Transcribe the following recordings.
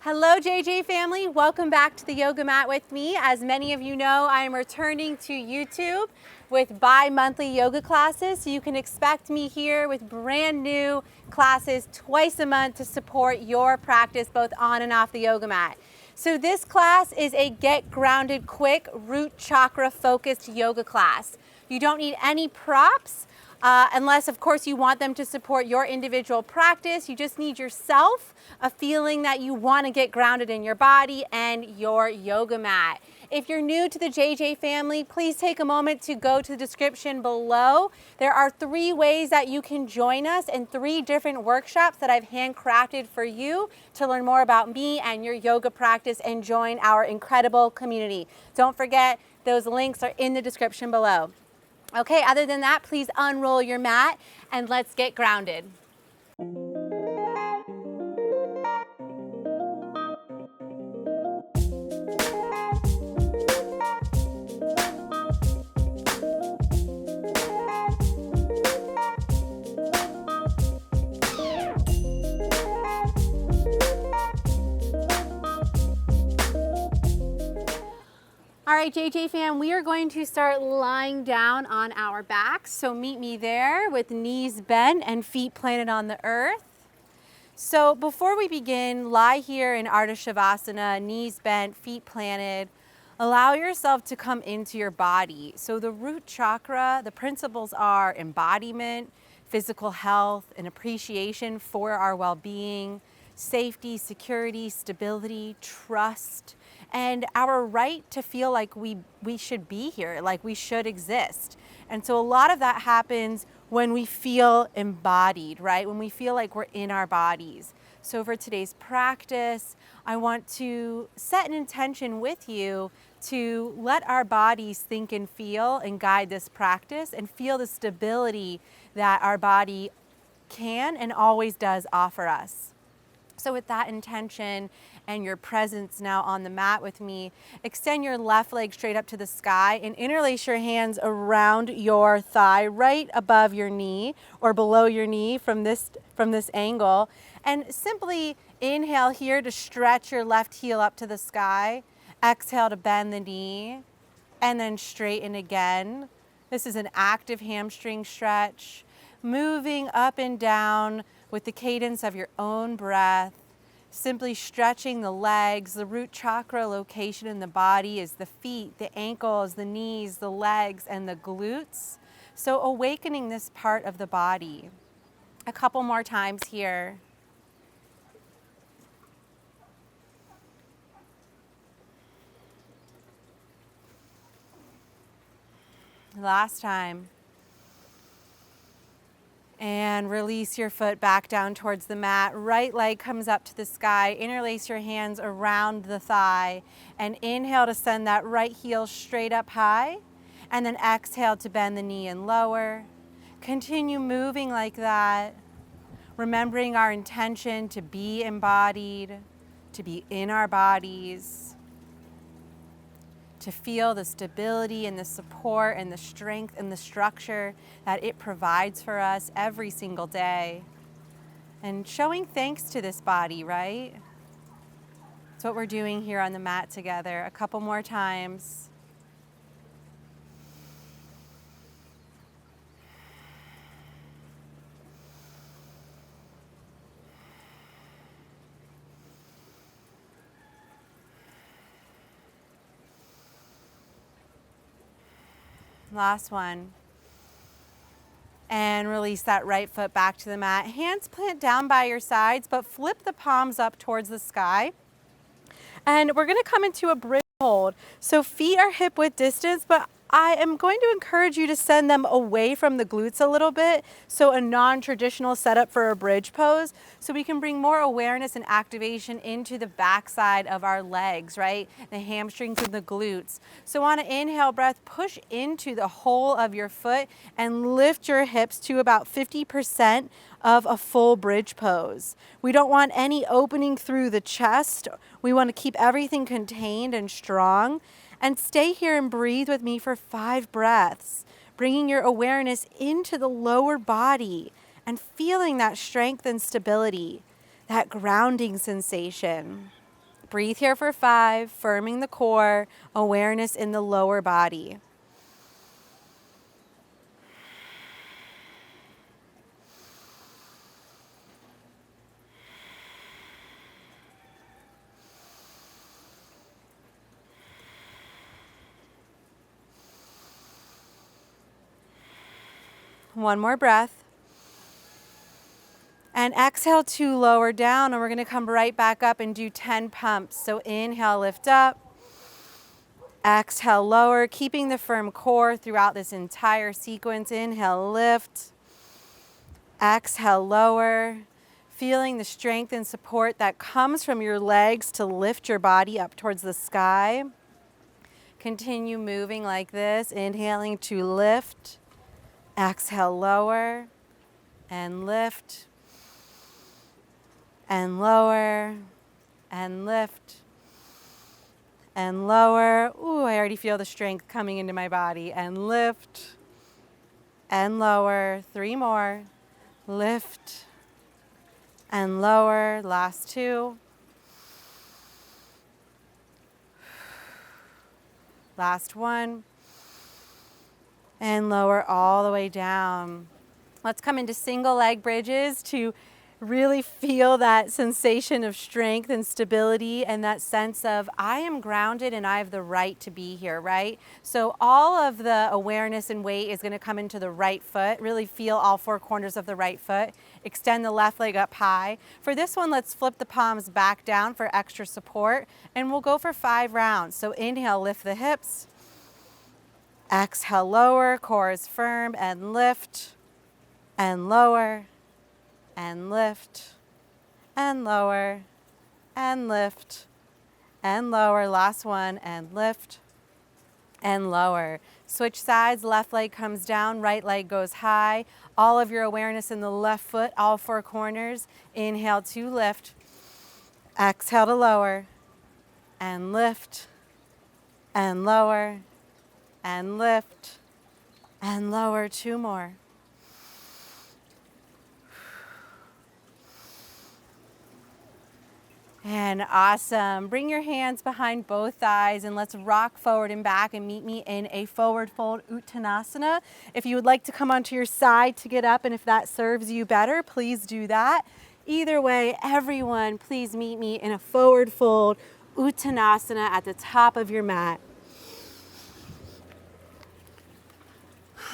Hello JJ family, welcome back to the yoga mat with me. As many of you know, I am returning to YouTube with bi-monthly yoga classes. So you can expect me here with brand new classes twice a month to support your practice both on and off the yoga mat. So this class is a get grounded quick root chakra focused yoga class. You don't need any props. Unless, of course, you want them to support your individual practice. You just need yourself, a feeling that you want to get grounded in your body and your yoga mat. If you're new to the JJ family, please take a moment to go to the description below. There are 3 ways that you can join us in 3 different workshops that I've handcrafted for you to learn more about me and your yoga practice and join our incredible community. Don't forget, those links are in the description below. Okay, other than that, please unroll your mat and let's get grounded. All right, JJ fam, we are going to start lying down on our backs. So meet me there with knees bent and feet planted on the earth. So before we begin, lie here in Ardha Shavasana, knees bent, feet planted. Allow yourself to come into your body. So the root chakra, the principles are embodiment, physical health, and appreciation for our well-being, safety, security, stability, trust, and our right to feel like we should be here, like we should exist. And so a lot of that happens when we feel embodied, right? When we feel like we're in our bodies. So for today's practice, I want to set an intention with you to let our bodies think and feel and guide this practice and feel the stability that our body can and always does offer us. So with that intention and your presence now on the mat with me, extend your left leg straight up to the sky and interlace your hands around your thigh, right above your knee or below your knee from this angle. And simply inhale here to stretch your left heel up to the sky. Exhale to bend the knee and then straighten again. This is an active hamstring stretch, moving up and down with the cadence of your own breath, simply stretching the legs. The root chakra location in the body is the feet, the ankles, the knees, the legs, and the glutes. So awakening this part of the body. A couple more times here. Last time. And release your foot back down towards the mat. Right leg comes up to the sky. Interlace your hands around the thigh. And inhale to send that right heel straight up high. And then exhale to bend the knee and lower. Continue moving like that. Remembering our intention to be embodied, to be in our bodies, to feel the stability and the support and the strength and the structure that it provides for us every single day. And showing thanks to this body, right? That's what we're doing here on the mat together. A couple more times. Last one. And release that right foot back to the mat. Hands plant down by your sides, but flip the palms up towards the sky. And we're going to come into a bridge hold. So feet are hip width distance, but I am going to encourage you to send them away from the glutes a little bit. So a non-traditional setup for a bridge pose. So we can bring more awareness and activation into the backside of our legs, right? The hamstrings and the glutes. So on an inhale breath, push into the whole of your foot and lift your hips to about 50% of a full bridge pose. We don't want any opening through the chest. We want to keep everything contained and strong. And stay here and breathe with me for 5 breaths, bringing your awareness into the lower body and feeling that strength and stability, that grounding sensation. Breathe here for 5, firming the core, awareness in the lower body. One more breath. And exhale to lower down, and we're going to come right back up and do 10 pumps. So inhale, lift up. Exhale, lower, keeping the firm core throughout this entire sequence. Inhale, lift. Exhale, lower. Feeling the strength and support that comes from your legs to lift your body up towards the sky. Continue moving like this, inhaling to lift. Exhale, lower, and lift, and lower, and lift, and lower. Ooh, I already feel the strength coming into my body. And lift, and lower. 3 more. Lift, and lower. Last 2. Last 1. And lower all the way down. Let's come into single leg bridges to really feel that sensation of strength and stability and that sense of I am grounded and I have the right to be here, right? So all of the awareness and weight is going to come into the right foot. Really feel all 4 corners of the right foot. Extend the left leg up high. For this one, let's flip the palms back down for extra support, and we'll go for 5 rounds. So inhale, lift the hips. Exhale, lower, core is firm, and lift, and lower, and lift, and lower, and lift, and lower. Last one, and lift, and lower. Switch sides, left leg comes down, right leg goes high. All of your awareness in the left foot, all 4 corners. Inhale to lift, exhale to lower, and lift, and lower, and lift, and lower. 2 more. And awesome. Bring your hands behind both thighs and let's rock forward and back and meet me in a forward fold Uttanasana. If you would like to come onto your side to get up, and if that serves you better, please do that. Either way, everyone, please meet me in a forward fold Uttanasana at the top of your mat.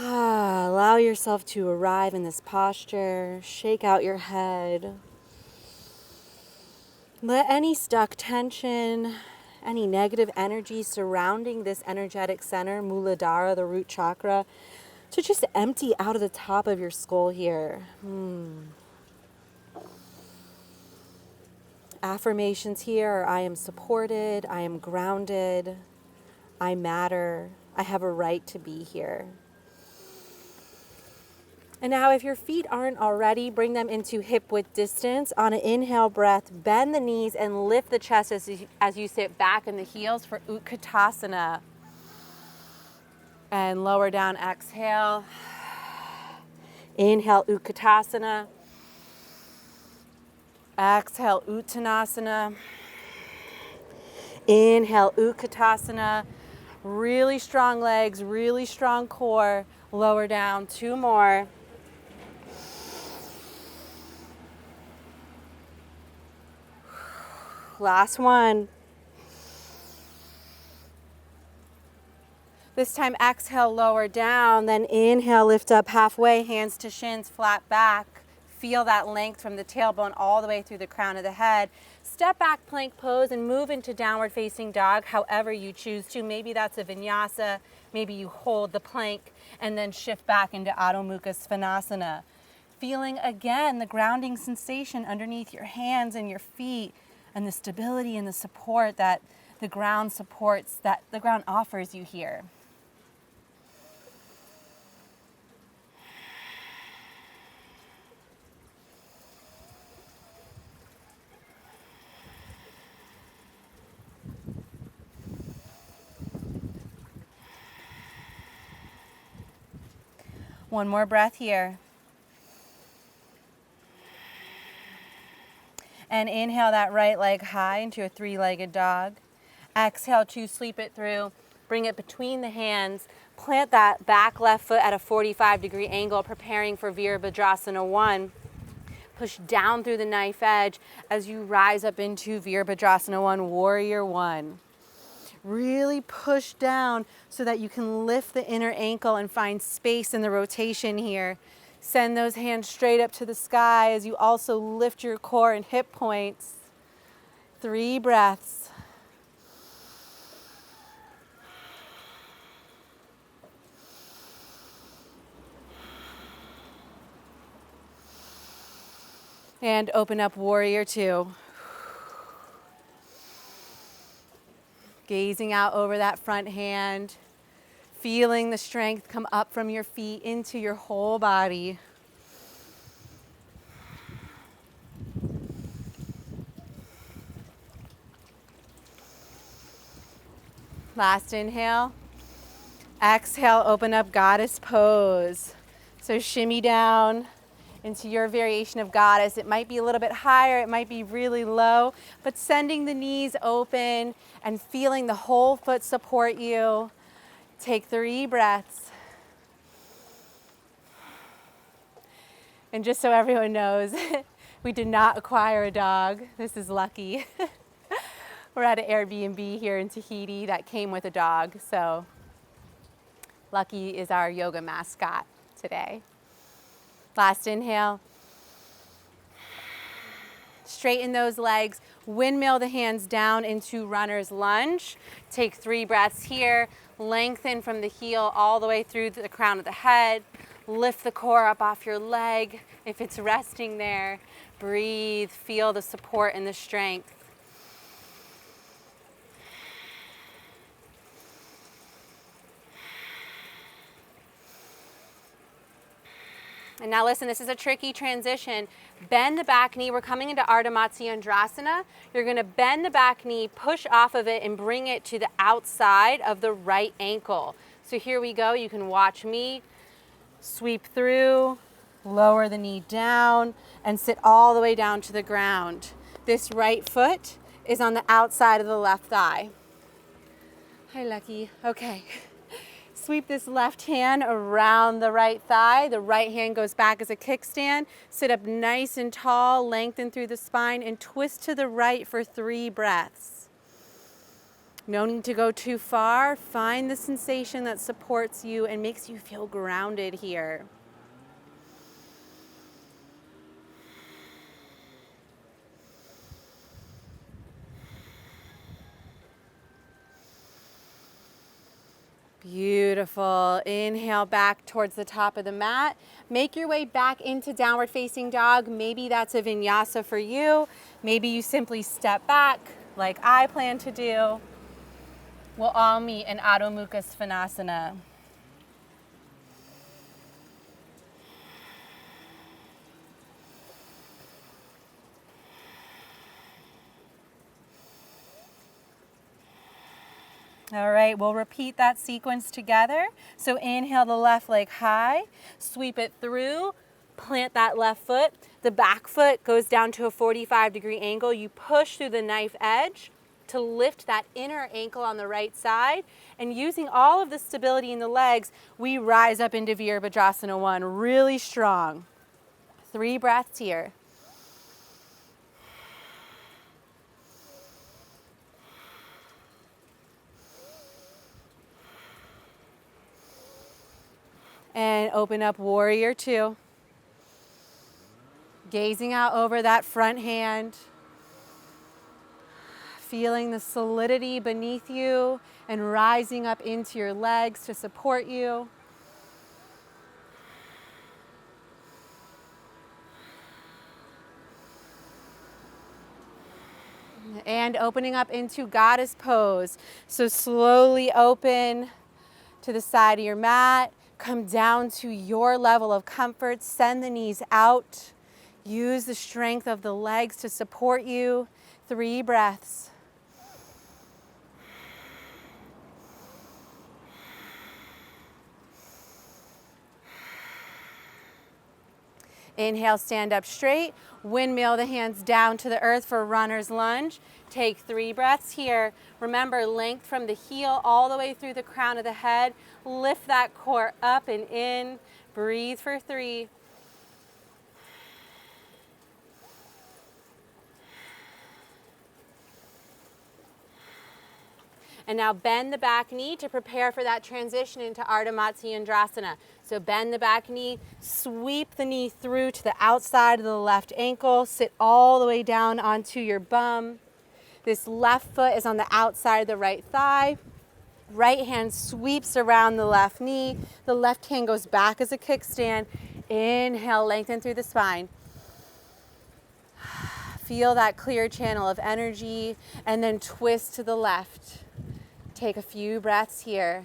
Allow yourself to arrive in this posture. Shake out your head. Let any stuck tension, any negative energy surrounding this energetic center, Muladhara, the root chakra, to just empty out of the top of your skull here. Affirmations here are I am supported, I am grounded, I matter, I have a right to be here. And now if your feet aren't already, bring them into hip width distance. On an inhale breath, bend the knees and lift the chest as you sit back in the heels for Utkatasana. And lower down, exhale. Inhale, Utkatasana. Exhale, Uttanasana. Inhale, Utkatasana. Really strong legs, really strong core. Lower down, 2 more. Last one. This time exhale, lower down, then inhale, lift up halfway, hands to shins, flat back. Feel that length from the tailbone all the way through the crown of the head. Step back, plank pose, and move into downward facing dog, however you choose to. Maybe that's a vinyasa, maybe you hold the plank and then shift back into Adho Mukha Svanasana. Feeling again the grounding sensation underneath your hands and your feet, and the stability and the support that the ground supports, that the ground offers you here. One more breath here. And inhale that right leg high into a three-legged dog. Exhale to sweep it through. Bring it between the hands. Plant that back left foot at a 45-degree angle, preparing for Virabhadrasana One. Push down through the knife edge as you rise up into Virabhadrasana One, Warrior One. Really push down so that you can lift the inner ankle and find space in the rotation here. Send those hands straight up to the sky as you also lift your core and hip points. 3 breaths. And open up Warrior Two. Gazing out over that front hand, feeling the strength come up from your feet into your whole body. Last inhale. Exhale, open up Goddess Pose. So shimmy down into your variation of Goddess. It might be a little bit higher, it might be really low, but sending the knees open and feeling the whole foot support you. Take 3 breaths. And just so everyone knows, we did not acquire a dog. This is Lucky. We're at an Airbnb here in Tahiti that came with a dog. So Lucky is our yoga mascot today. Last inhale. Straighten those legs. Windmill the hands down into runner's lunge. Take 3 breaths here. Lengthen from the heel all the way through the crown of the head. Lift the core up off your leg. If it's resting there, breathe. Feel the support and the strength. And now listen, this is a tricky transition. Bend the back knee. We're coming into Ardha Matsyendrasana. You're going to bend the back knee, push off of it, and bring it to the outside of the right ankle. So here we go. You can watch me sweep through, lower the knee down, and sit all the way down to the ground. This right foot is on the outside of the left thigh. Hi, Lucky. Okay. Sweep this left hand around the right thigh. The right hand goes back as a kickstand. Sit up nice and tall, lengthen through the spine, and twist to the right for 3 breaths. No need to go too far. Find the sensation that supports you and makes you feel grounded here. Beautiful. Inhale back towards the top of the mat. Make your way back into downward facing dog. Maybe that's a vinyasa for you. Maybe you simply step back like I plan to do. We'll all meet in Adho Mukha Svanasana. All right, we'll repeat that sequence together. So inhale the left leg high, sweep it through, plant that left foot. The back foot goes down to a 45-degree angle. You push through the knife edge to lift that inner ankle on the right side. And using all of the stability in the legs, we rise up into Virabhadrasana One, really strong. 3 breaths here. And open up Warrior Two. Gazing out over that front hand. Feeling the solidity beneath you and rising up into your legs to support you. And opening up into Goddess Pose. So slowly open to the side of your mat. Come down to your level of comfort. Send the knees out. Use the strength of the legs to support you. 3 breaths. Inhale, stand up straight. Windmill the hands down to the earth for runner's lunge. Take 3 breaths here. Remember, length from the heel all the way through the crown of the head. Lift that core up and in. Breathe for 3. And now bend the back knee to prepare for that transition into Ardha Matsyendrasana. So bend the back knee, sweep the knee through to the outside of the left ankle, sit all the way down onto your bum. This left foot is on the outside of the right thigh. Right hand sweeps around the left knee. The left hand goes back as a kickstand. Inhale, lengthen through the spine. Feel that clear channel of energy, and then twist to the left. Take a few breaths here.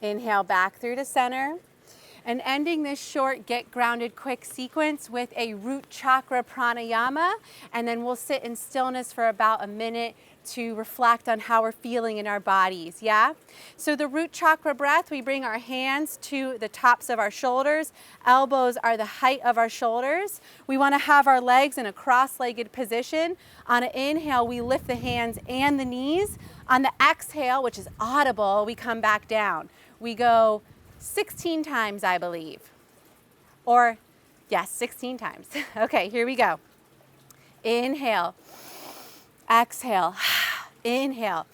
Inhale back through to center. And ending this short Get Grounded Quick sequence with a root chakra pranayama, and then we'll sit in stillness for about a minute to reflect on how we're feeling in our bodies, yeah? So the root chakra breath, we bring our hands to the tops of our shoulders. Elbows are the height of our shoulders. We want to have our legs in a cross-legged position. On an inhale, we lift the hands and the knees. On the exhale, which is audible, we come back down. We go 16 times, I believe. Or, yes, 16 times. Okay, here we go. Inhale. Exhale. Inhale.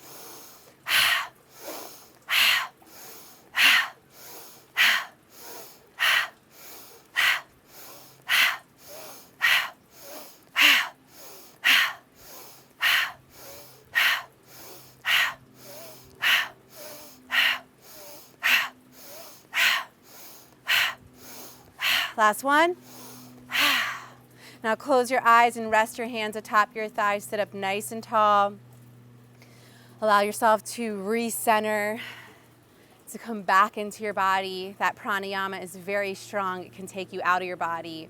Last one. Now close your eyes and rest your hands atop your thighs. Sit up nice and tall. Allow yourself to recenter, to come back into your body. That pranayama is very strong. It can take you out of your body.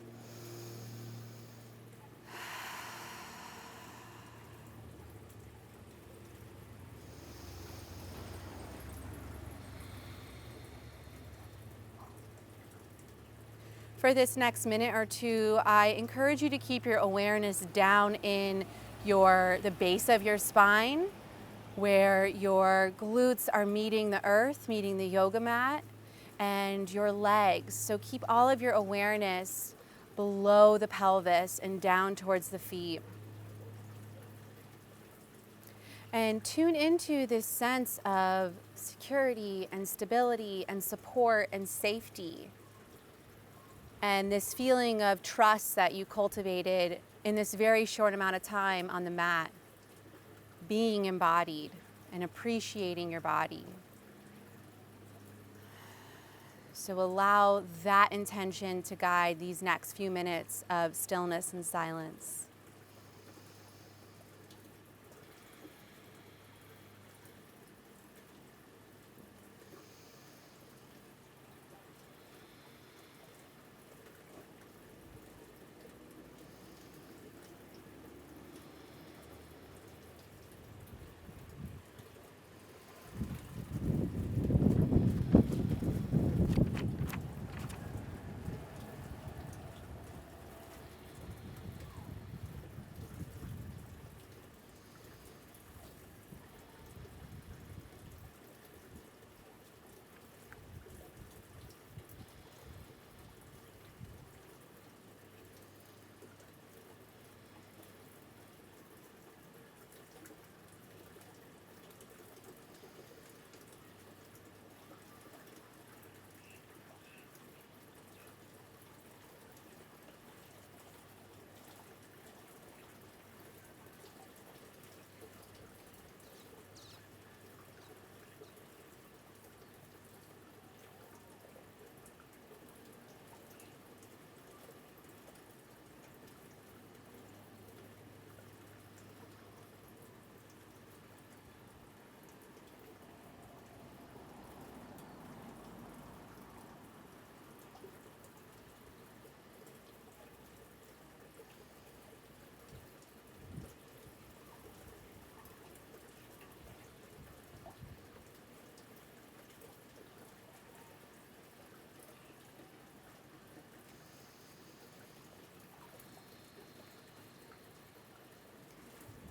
For this next minute or two, I encourage you to keep your awareness down in the base of your spine, where your glutes are meeting the earth, meeting the yoga mat, and your legs. So keep all of your awareness below the pelvis and down towards the feet. And tune into this sense of security and stability and support and safety. And this feeling of trust that you cultivated in this very short amount of time on the mat, being embodied and appreciating your body. So allow that intention to guide these next few minutes of stillness and silence.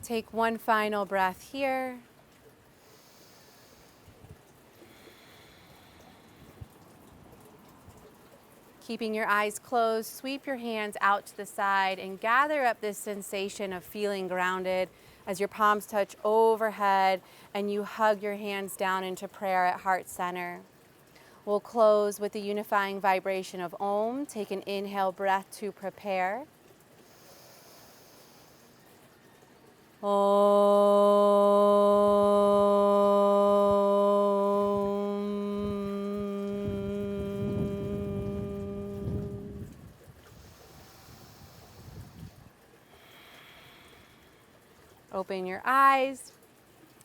Take one final breath here. Keeping your eyes closed, sweep your hands out to the side and gather up this sensation of feeling grounded as your palms touch overhead and you hug your hands down into prayer at heart center. We'll close with the unifying vibration of Om. Take an inhale breath to prepare. Open your eyes.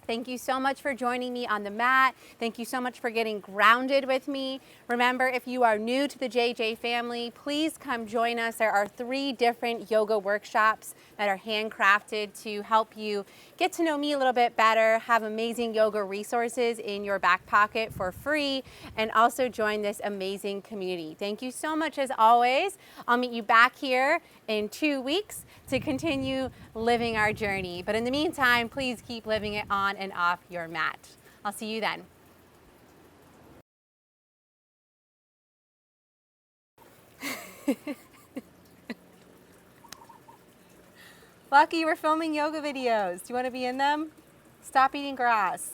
Thank you so much for joining me on the mat. Thank you so much for getting grounded with me. Remember, if you are new to the JJ family, please come join us. There are 3 different yoga workshops that are handcrafted to help you get to know me a little bit better, have amazing yoga resources in your back pocket for free, and also join this amazing community. Thank you so much as always. I'll meet you back here in 2 weeks to continue living our journey. But in the meantime, please keep living it on and off your mat. I'll see you then. Lucky, we're filming yoga videos. Do you want to be in them? Stop eating grass.